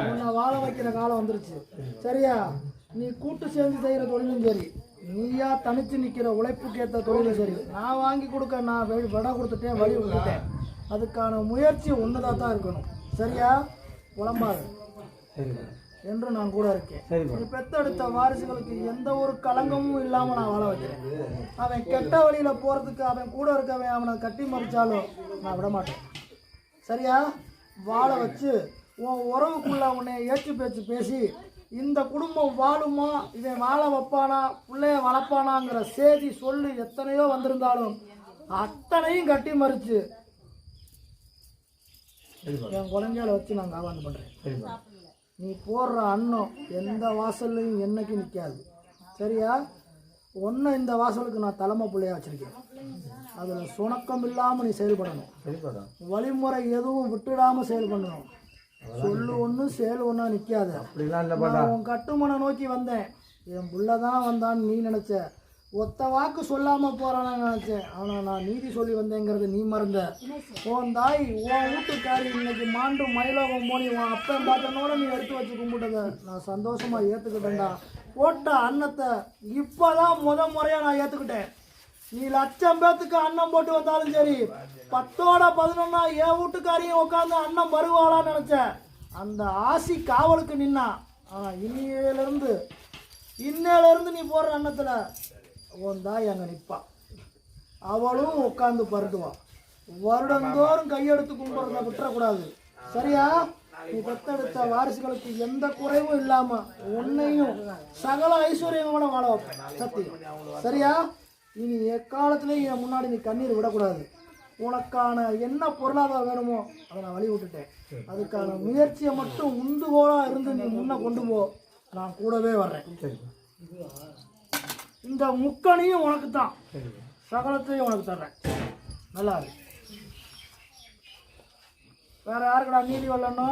உன்னை வாழ வைக்கிற காலம் வந்துருச்சு. சரியா? நீ கூட்டு சேர்ந்து செய்யற தொழிலும் சரி, நீயா தனிச்சு நிக்கிற உழைப்புக்கு ஏற்ற தொழிலும் சரி, நான் வாங்கி கொடுக்க நான் விட கொடுத்துட்டேன், வழி விட்டுட்டேன். அதுக்கான முயற்சி ஒண்ணுதான் தான் இருக்கணும். சரியா? புலம்பாது என்று நான் கூட இருக்கேன். நீ பெத்தெடுத்த வாரிசுகளுக்கு எந்த ஒரு களங்கமும் இல்லாம நான் வாழ வைக்கிறேன். அவன் கெட்ட வழியில போறதுக்கு அவன் கூட இருக்கவன் அவனை கட்டி மறிச்சாலும் நான் விட மாட்டேன். சரியா? வாழ வச்சு உன் உறவுக்குள்ள உன்னை ஏற்று பேச்சு பேசி இந்த குடும்பம் வாழுமா, இவன் வாழ வைப்பானா, பிள்ளைய வளர்ப்பானாங்கிற செய்தி சொல்லி எத்தனையோ வந்திருந்தாலும் அத்தனையும் கட்டி மறிச்சு என் குழந்தைகளை வச்சு நான் காவாந்து பண்றேன். நீ போடுற அன்னம் எந்த வாசல்லையும் என்னைக்கு நிற்காது. சரியா? ஒன்று இந்த வாசலுக்கு நான் தலைமை பிள்ளையா வச்சிருக்கேன். அதில் சுணக்கம் இல்லாமல் நீ செயல்படணும். வழிமுறை எதுவும் விட்டுடாமல் செயல் பண்ணணும். சொல்லு ஒன்று செயல் ஒன்றா நிற்காது. நான் உன் கட்டுமனை நோக்கி வந்தேன். என் புள்ளதான் வந்தான்னு நீ நினச்ச. ஒத்த வாக்கு சொல்லாமல் போகிறான்னு நினச்சேன். ஆனால் நான் நீதி சொல்லி வந்தேங்கிறது நீ மறந்த. உன் தாய் உன் வீட்டுக்காரி இன்னைக்கு மாண்டு மயிலோகம் போனி உன் அப்பன் பார்த்தனோட நீ எடுத்து வச்சு கும்பிட்டத நான் சந்தோஷமாக ஏற்றுக்கிட்டேன்டா. போட்ட அன்னத்தை இப்போதான் முறையாக நான் ஏற்றுக்கிட்டேன். நீ லட்சம் பேத்துக்கு அன்னம் போட்டு வந்தாலும் சரி, 10ஓட 11 என் வீட்டுக்காரியும் உட்காந்து அன்னம் வருவாளான்னு நினச்சேன். அந்த ஆசி காவலுக்கு நின்னா. ஆனால் இன்னையிலேருந்து நீ போடுற அன்னத்தில் உன் தாய் அங்கே நிற்பான். அவளும் உட்காந்து பருட்டுவான். வருடந்தோறும் கையெடுத்து கும்பிட்றத விட்டுறக்கூடாது. சரியா? நீ பெத்தெடுத்த வாரிசுகளுக்கு எந்த குறைவும் இல்லாம உன்னையும் சகல ஐஸ்வர்யங்களோட வாழ வைப்பேன். சத்தியம். சரியா? இனி எக்காலத்திலையும் என் முன்னாடி நீ கண்ணீர் விடக்கூடாது. உனக்கான என்ன பொருளாதாரம் வேணுமோ அதை நான் வழி விட்டுட்டேன். அதுக்கான முயற்சியை மட்டும் உந்துகோலா இருந்து நீ முன்ன கொண்டு போ. நான் கூடவே வர்றேன். இந்த முக்கணியும் உனக்கு தான், சகலத்தையும் உனக்கு தர்றேன். நல்லா இருக்கு. வேற யாருக்கடா நீதி வரலன்னா